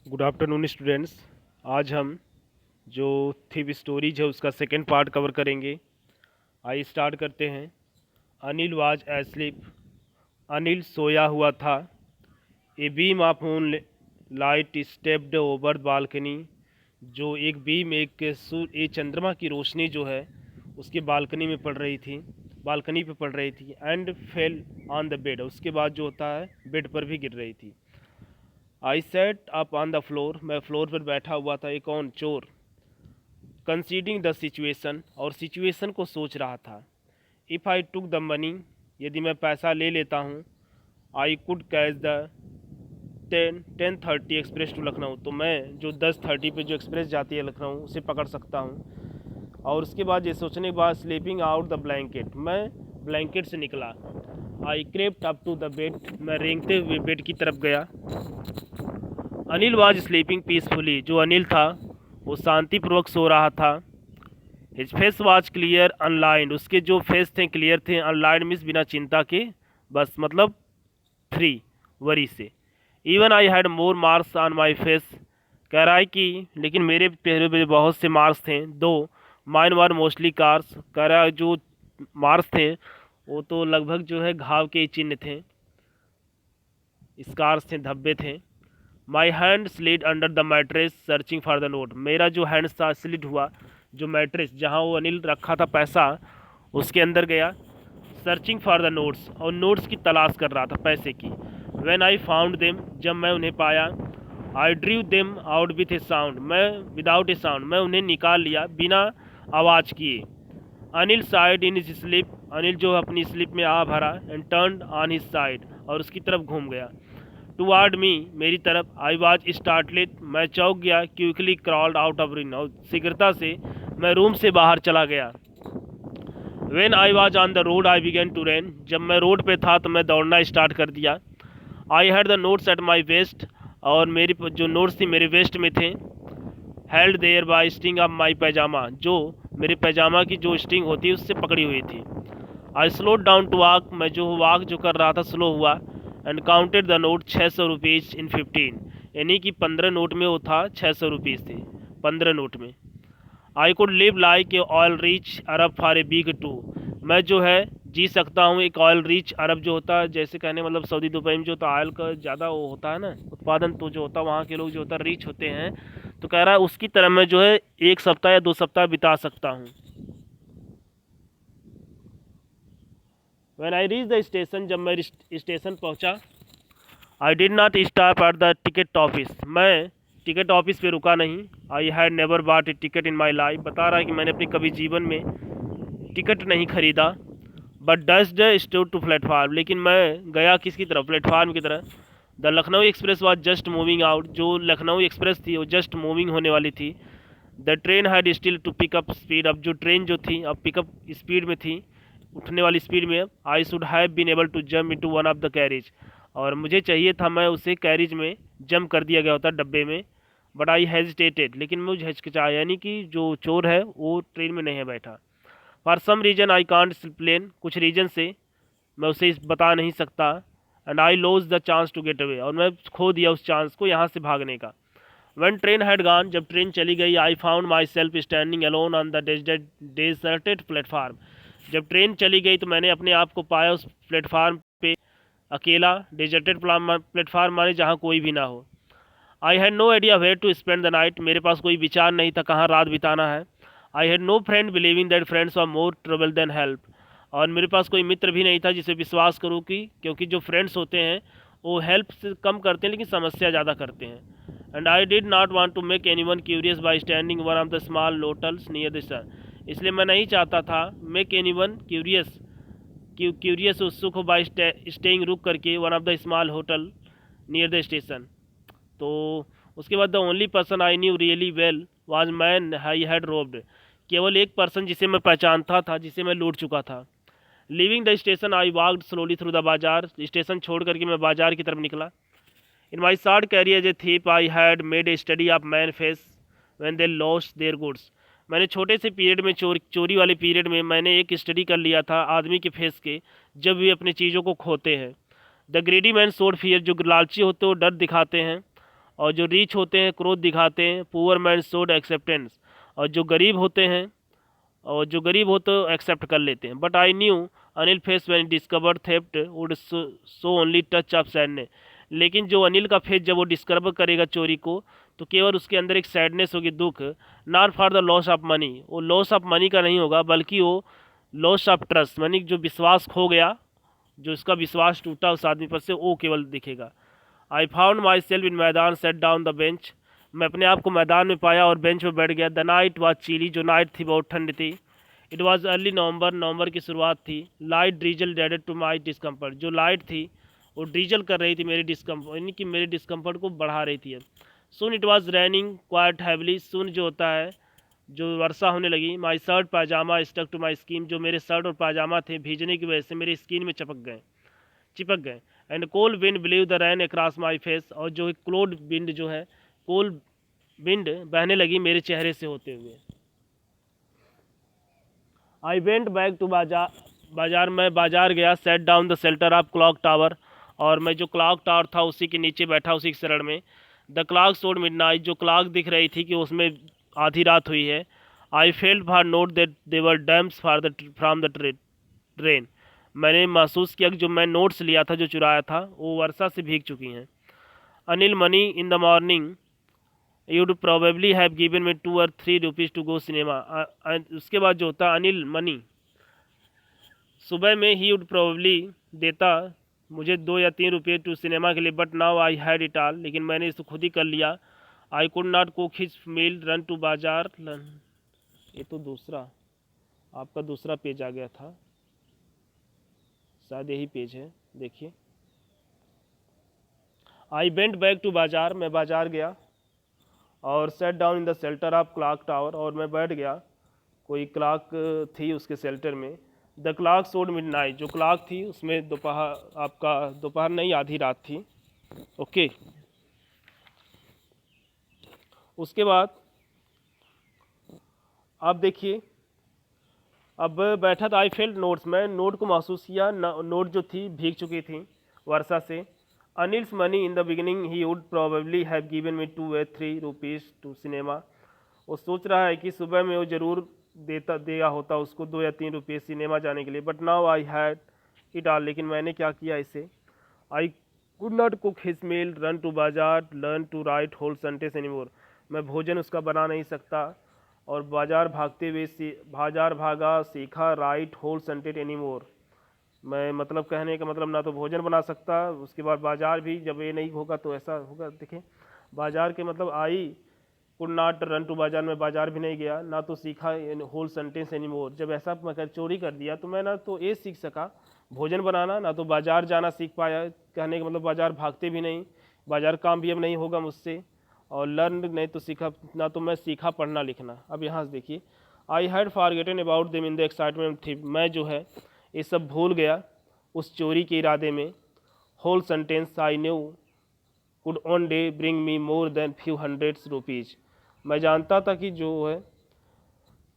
Good afternoon students. आज हम जो थीव स्टोरीज है उसका सेकेंड पार्ट कवर करेंगे। आइए स्टार्ट करते हैं। Anil was asleep. अनिल सोया हुआ था। A beam of moon light stepped over balcony. जो एक बीम एक चंद्रमा की रोशनी जो है उसके बालकनी में पड़ रही थी, बालकनी पे पड़ रही थी। And fell on the bed. उसके बाद जो होता है बेड पर भी गिर रही थी। I sat up on the floor. मैं फ्लोर पर बैठा हुआ था। एक कौन चोर। Considering the situation. और सिचुएशन को सोच रहा था। If I took the money. यदि मैं पैसा ले लेता हूँ। I could catch the 10:30 express to Lucknow. तो मैं जो 10:30 पे जो एक्सप्रेस जाती है लखनऊ उसे पकड़ सकता हूँ। और उसके बाद ये सोचने के बाद स्लीपिंग आउट द ब्लैंकेट। मैं ब्लैंकेट से निकला। I crept up to the bed. मैं रेंगते हुए बेड की तरफ गया। Anil was sleeping peacefully. जो अनिल था वो शांतिपूर्वक सो रहा था। His face was clear unlined. उसके जो फेस थे क्लियर थे। अनलाइंड मीन्स बिना चिंता के, बस मतलब फ्री वरी से। Even I had more marks on my face. कह रहा है कि लेकिन मेरे चेहरे पे बहुत से मार्क्स थे। दो माइन वर मोस्टली कार्स। कह रहा है जो मार्क्स थे वो तो लगभग जो है घाव के चिन्ह थे, स्कार्स थे, धब्बे थे। My hand slid under the mattress searching for the note. मेरा जो हैंड था स्लिड हुआ, जो मैट्रेस जहाँ वो अनिल रखा था पैसा उसके अंदर गया। Searching for the notes. और नोट्स की तलाश कर रहा था, पैसे की। When I found them. जब मैं उन्हें पाया। I drew them out with a sound. मैं विदाउट ए साउंड मैं उन्हें निकाल लिया बिना आवाज़ किए। Anil sighed in his sleep. Anil जो अपनी स्लिप में आ भरा। And turn on his side. और उसकी तरफ घूम गया। टुवार्ड मी, मेरी तरफ। I was startled. मैं चौंक गया। Quickly crawled out of room. और शीघ्रता से मैं रूम से बाहर चला गया। When I was on the road I began to run. जब मैं रोड पे था तो मैं दौड़ना स्टार्ट कर दिया। I had the notes at my waist. और मेरी जो नोट्स थी मेरे वेस्ट में थे। Held there by string of my pyjama. जो मेरे पैजामा की जो स्टिंग होती है उससे पकड़ी हुई थी। आई स्लोड डाउन टू वॉक। मैं जो वॉक जो कर रहा था स्लो हुआ। And counted the note 600 rupees in 15। यानी कि 15 नोट में वो था, 600 रुपीज़ थे 15 नोट में। I could live like a oil rich Arab for a week two. मैं जो है जी सकता हूँ एक ऑयल रिच अरब जो होता है, जैसे कहने मतलब सऊदी दुबई में जो होता है ऑयल का ज़्यादा वो होता है ना उत्पादन, तो जो होता है वहाँ के लोग जो होता है रिच होते हैं। तो कह रहा है उसकी तरह मैं जो है 1 सप्ताह या 2 सप्ताह बिता सकता हूँ। When I reach the station. जब मैं स्टेशन पहुँचा। आई did not stop at the ticket office. मैं टिकट ऑफिस पे रुका नहीं। I had never bot A ticket in my life. बता रहा है कि मैंने अपने कभी जीवन में टिकट नहीं खरीदा। But dust stood to platform. लेकिन मैं गया किसकी तरफ, प्लेटफार्म की तरफ। The Lucknow express was just moving out. जो लखनऊ एक्सप्रेस थी वो जस्ट मूविंग होने वाली थी। The train had still to pick up speed. अब जो ट्रेन जो थी अब पिकअप स्पीड में थी, उठने वाली स्पीड में। I should have been able to jump into one of the carriage. और मुझे चाहिए था मैं उसे कैरेज में जंप कर दिया गया होता, डब्बे में। But I hesitated. लेकिन मुझे हिचकिचाया, यानी कि जो चोर है वो ट्रेन में नहीं है बैठा। For some reason I can't explain. कुछ रीजन से मैं उसे बता नहीं सकता। And I lost the chance to get away. और मैं खो दिया उस चांस को यहाँ से भागने का। When train had gone. जब ट्रेन चली गई। I found my self standing alone on the deserted platform. जब ट्रेन चली गई तो मैंने अपने आप को पाया उस प्लेटफार्म पे अकेला। डेजर्टेड प्लेटफार्म माने जहाँ कोई भी ना हो। I had no idea where to spend the night. मेरे पास कोई विचार नहीं था कहाँ रात बिताना है। I had no friend believing that friends are more trouble than help. और मेरे पास कोई मित्र भी नहीं था जिसे विश्वास करूँ कि क्योंकि जो फ्रेंड्स होते हैं वो हेल्प से कम करते हैं लेकिन समस्या ज़्यादा करते हैं। And I did not want to make anyone curious by standing one of the small hotels near the sun. इसलिए मैं नहीं चाहता था मेक एनीवन क्यूरियस उत्सुक हो बाय स्टेइंग, रुक करके, one of the small hotel near the station. तो उसके बाद the only person I knew really well was man I had robed. केवल एक पर्सन जिसे मैं पहचानता था, जिसे मैं लूट चुका था। Leaving the station I walked slowly through the bazaar. Station छोड़ करके मैं बाजार की तरफ निकला। In my short career as a thief I had made a study of man face when they lost their goods. मैंने छोटे से पीरियड में चोरी वाले पीरियड में मैंने एक स्टडी कर लिया था आदमी के फेस के, जब वे अपनी चीज़ों को खोते हैं। The ग्रेडी man showed fear. जो लालची होते हैं वो डर दिखाते हैं। और जो रीच होते हैं क्रोध दिखाते हैं, पुअर मैन शोड एक्सेप्टेंस, और जो गरीब होते हैं एक्सेप्ट कर लेते हैं। But I knew Anil face when discover theft would so only touch of sadness, लेकिन जो अनिल का फेस जब वो डिस्कवर करेगा चोरी को, तो केवल उसके अंदर एक सैडनेस होगी, दुख। Not for the loss of money, वो लॉस ऑफ मनी का नहीं होगा, बल्कि वो लॉस ऑफ ट्रस्ट, यानी जो विश्वास खो गया, जो उसका विश्वास टूटा उस आदमी पर से, वो केवल दिखेगा। I found my self in मैदान, सेट डाउन द बेंच, मैं अपने आप को मैदान में पाया और बेंच पर बैठ गया। द नाइट वॉज चिली, जो नाइट थी बहुत ठंड थी। इट वॉज अर्ली नवंबर की शुरुआत थी। Light drizzle added to my discomfort, जो लाइट थी वो ड्रीजल कर रही थी मेरी डिस्कम्फर्ट, यानी कि मेरे डिस्कम्फर्ट को बढ़ा रही थी। Soon it was raining quite heavily, soon जो होता है जो वर्षा होने लगी। My shirt pyjama stuck to my skin, जो मेरे शर्ट और पायजामा थे भीजने की वजह से मेरे स्किन में चिपक गए। And cold wind believe the rain across my face, और जो कोल्ड विंड जो है, कोल्ड विंड बहने लगी मेरे चेहरे से होते हुए। आई वेंट बैक टू बाजार, मैं बाजार गया। Set down the shelter of clock tower, और मैं जो क्लॉक टावर था उसी के नीचे बैठा, उसी के शरण में। द क्लॉक शोड मिडनाइट, जो क्लॉक दिख रही थी कि उसमें आधी रात हुई है। I felt for note that they were dams for the from the train, मैंने महसूस किया कि जो मैं नोट्स लिया था, जो चुराया था, वो वर्षा से भीग चुकी हैं। Anil money in the morning you would probably have given me 2 और 3 रुपीज़ टू गो सिनेमा, उसके बाद जो होता अनिल मनी, सुबह में ही वुड प्रोबेबली देता मुझे 2 या 3 रुपये टू सिनेमा के लिए। But now I had it all, लेकिन मैंने इसको खुद ही कर लिया। I could not cook his meal, run to बाजार, ये तो दूसरा आपका दूसरा पेज आ गया था, शायद यही पेज है, देखिए। आई वेंट बैक टू बाजार, मैं बाजार गया। और set down in the shelter of clock tower, और मैं बैठ गया, कोई क्लॉक थी उसके शेल्टर में। द क्लॉक शोड मिडनाइट, जो क्लॉक थी उसमें दोपहर नहीं, आधी रात थी। ओके, उसके बाद आप देखिए, अब बैठा था। आई फेल्ट नोट्स, मैं नोट को महसूस किया, नोट जो थी भीग चुकी थी वर्षा से। Anil's money in the beginning ही would probably have given me 2 or 3 rupees to cinema, वो सोच रहा है कि सुबह में वो ज़रूर देगा होता उसको 2 या 3 रुपये सिनेमा जाने के लिए। But now I had it all, लेकिन मैंने क्या किया इसे। I could not cook his meal, run to bazaar, learn to write whole sentence anymore, मैं भोजन उसका बना नहीं सकता और बाजार भागा सीखा राइट होल सेंटेंस एनीमोर, मैं मतलब कहने का मतलब ना तो भोजन बना सकता, उसके बाद बाजार भी, जब ये नहीं होगा तो ऐसा होगा। देखें, बाजार के मतलब I could not run to बाजार, में बाजार भी नहीं गया, ना तो सीखा होल सेंटेंस एनीमोर, जब ऐसा मैं चोरी कर दिया तो मैं ना तो ये सीख सका भोजन बनाना, ना तो बाजार जाना सीख पाया। कहने का मतलब बाजार भागते भी नहीं, बाजार काम भी अब नहीं होगा मुझसे, और लर्न नहीं तो सीखा, ना तो मैं सीखा पढ़ना लिखना। अब यहाँ से देखिए, I had forgotten about them in the excitement थी, मैं जो है ये सब भूल गया उस चोरी के इरादे में। Whole sentence I knew could on day bring me more than few hundreds rupees, मैं जानता था कि जो है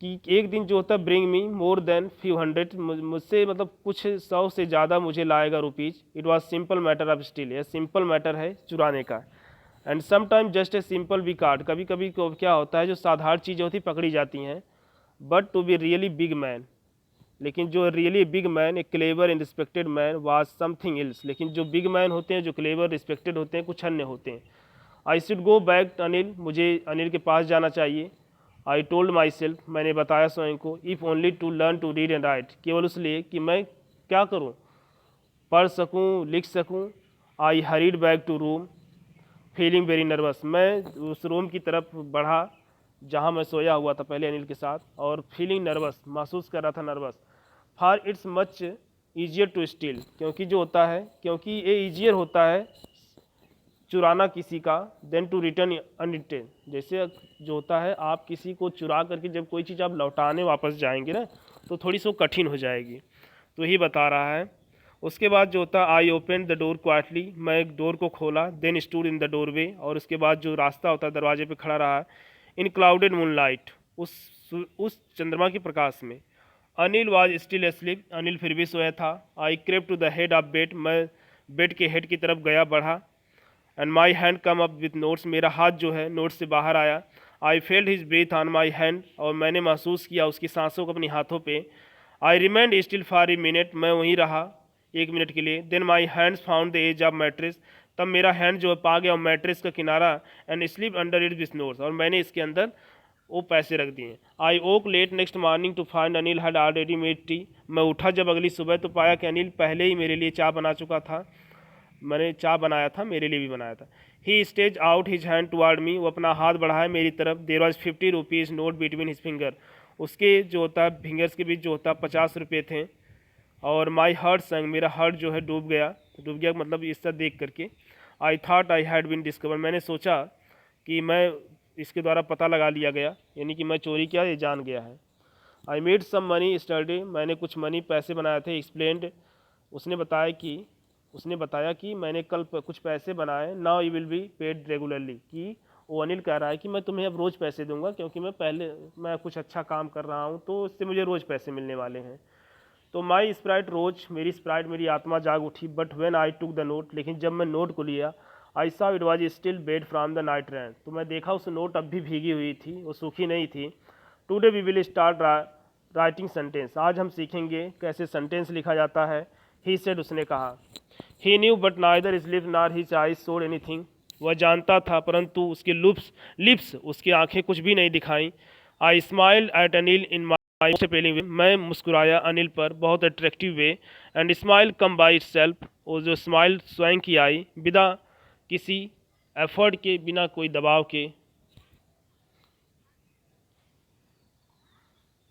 कि एक दिन जो होता है bring me more than few hundred, मुझसे मतलब कुछ 100 से ज़्यादा मुझे लाएगा rupees. It was simple matter of steal, यह सिंपल मैटर है चुराने का। And sometime just a simple V card, कभी कभी क्या होता है जो साधारण चीज़ें होती पकड़ी जाती हैं। But to be really big man, लेकिन जो really big man, a clever and respected man was something else, लेकिन जो बिग मैन होते हैं, जो क्लेवर रिस्पेक्टेड होते हैं, कुछ अन्य होते हैं। I should go back to Anil, मुझे अनिल के पास जाना चाहिए। आई टोल्ड माई सेल्फ, मैंने बताया स्वयं को, if only to learn to read and write, केवल इसलिए कि मैं क्या करूँ, पढ़ सकूँ, लिख सकूँ। I hurried back to room feeling very nervous, मैं उस रूम की तरफ बढ़ा जहाँ मैं सोया हुआ था पहले अनिल के साथ, और फीलिंग नर्वस, महसूस कर रहा था nervous. For it's much easier to steal, क्योंकि जो होता है, क्योंकि ये ईजियर होता है चुराना किसी का, देन टू रिटर्न अनरिटर्न, जैसे जो होता है आप किसी को चुरा करके जब कोई चीज़ आप लौटाने वापस जाएंगे ना, तो थोड़ी सी कठिन हो जाएगी, तो यही बता रहा है। उसके बाद जो होता है I open the door quietly, मैं एक डोर को खोला। Then stood in the doorway, और उसके बाद जो रास्ता होता है दरवाजे पे खड़ा रहा। इन क्लाउडेड मूनलाइट, उस चंद्रमा के प्रकाश में। Anil was still asleep, Anil फिर भी सोया था। I crept to the head of bed, मैं बेड के हेड की तरफ गया बढ़ा। And my hand come up with notes, मेरा हाथ जो है नोट्स से बाहर आया। I felt his breath on my hand, और मैंने महसूस किया उसकी सांसों को अपनी हाथों पे। I remained still for a minute, मैं वहीं रहा 1 मिनट के लिए। Then my hands found the edge of mattress, तब मेरा हैंड जो है पा गया मैट्रेस का किनारा। And sleep under it with notes, और मैंने इसके अंदर वो पैसे रख दिए। I woke late next morning to find Anil had already made tea, मैं उठा जब अगली सुबह तो पाया कि अनिल पहले ही मेरे लिए चाय बना चुका था। मैंने चाय बनाया था, मेरे लिए भी बनाया था। He stage out his hand toward me, वो अपना हाथ बढ़ाया मेरी तरफ। There was 50 rupees note between his finger, उसके जो होता है फिंगर्स के बीच जो होता है 50 रुपये थे। और माई हार्ट संग, मेरा हार्ट जो है डूब गया। डूब गया मतलब इसका देख करके। I thought I had been discover, मैंने सोचा कि मैं इसके द्वारा पता लगा लिया गया, यानी कि मैं चोरी किया ये जान गया है। I made some money study, मैंने कुछ मनी पैसे बनाए थे। एक्सप्लेंड, उसने बताया कि मैंने कल कुछ पैसे बनाए। Now you will be paid regularly, कि वो अनिल कह रहा है कि मैं तुम्हें अब रोज़ पैसे दूंगा, क्योंकि मैं कुछ अच्छा काम कर रहा हूँ तो इससे मुझे रोज़ पैसे मिलने वाले हैं। तो माई स्प्राइट रोज, मेरी आत्मा जाग उठी। But when I took the note, लेकिन जब मैं नोट को लिया, I saw it was still bed from the night rain, तो मैं देखा उस नोट अब भी भीगी हुई थी, वो सूखी नहीं थी। Today we will start writing sentence, आज हम सीखेंगे कैसे सेंटेंस लिखा जाता है। ही सेड, उसने कहा। He knew but neither his lips nor his eyes showed anything, वह जानता था परंतु उसके लिप्स उसकी आंखें कुछ भी नहीं दिखाई। I smiled at Anil in my spelling way, मैं मुस्कुराया अनिल पर बहुत attractive way. And smile came by itself, वो जो स्माइल स्वयं की आई, बिना किसी एफर्ट के, बिना कोई दबाव के।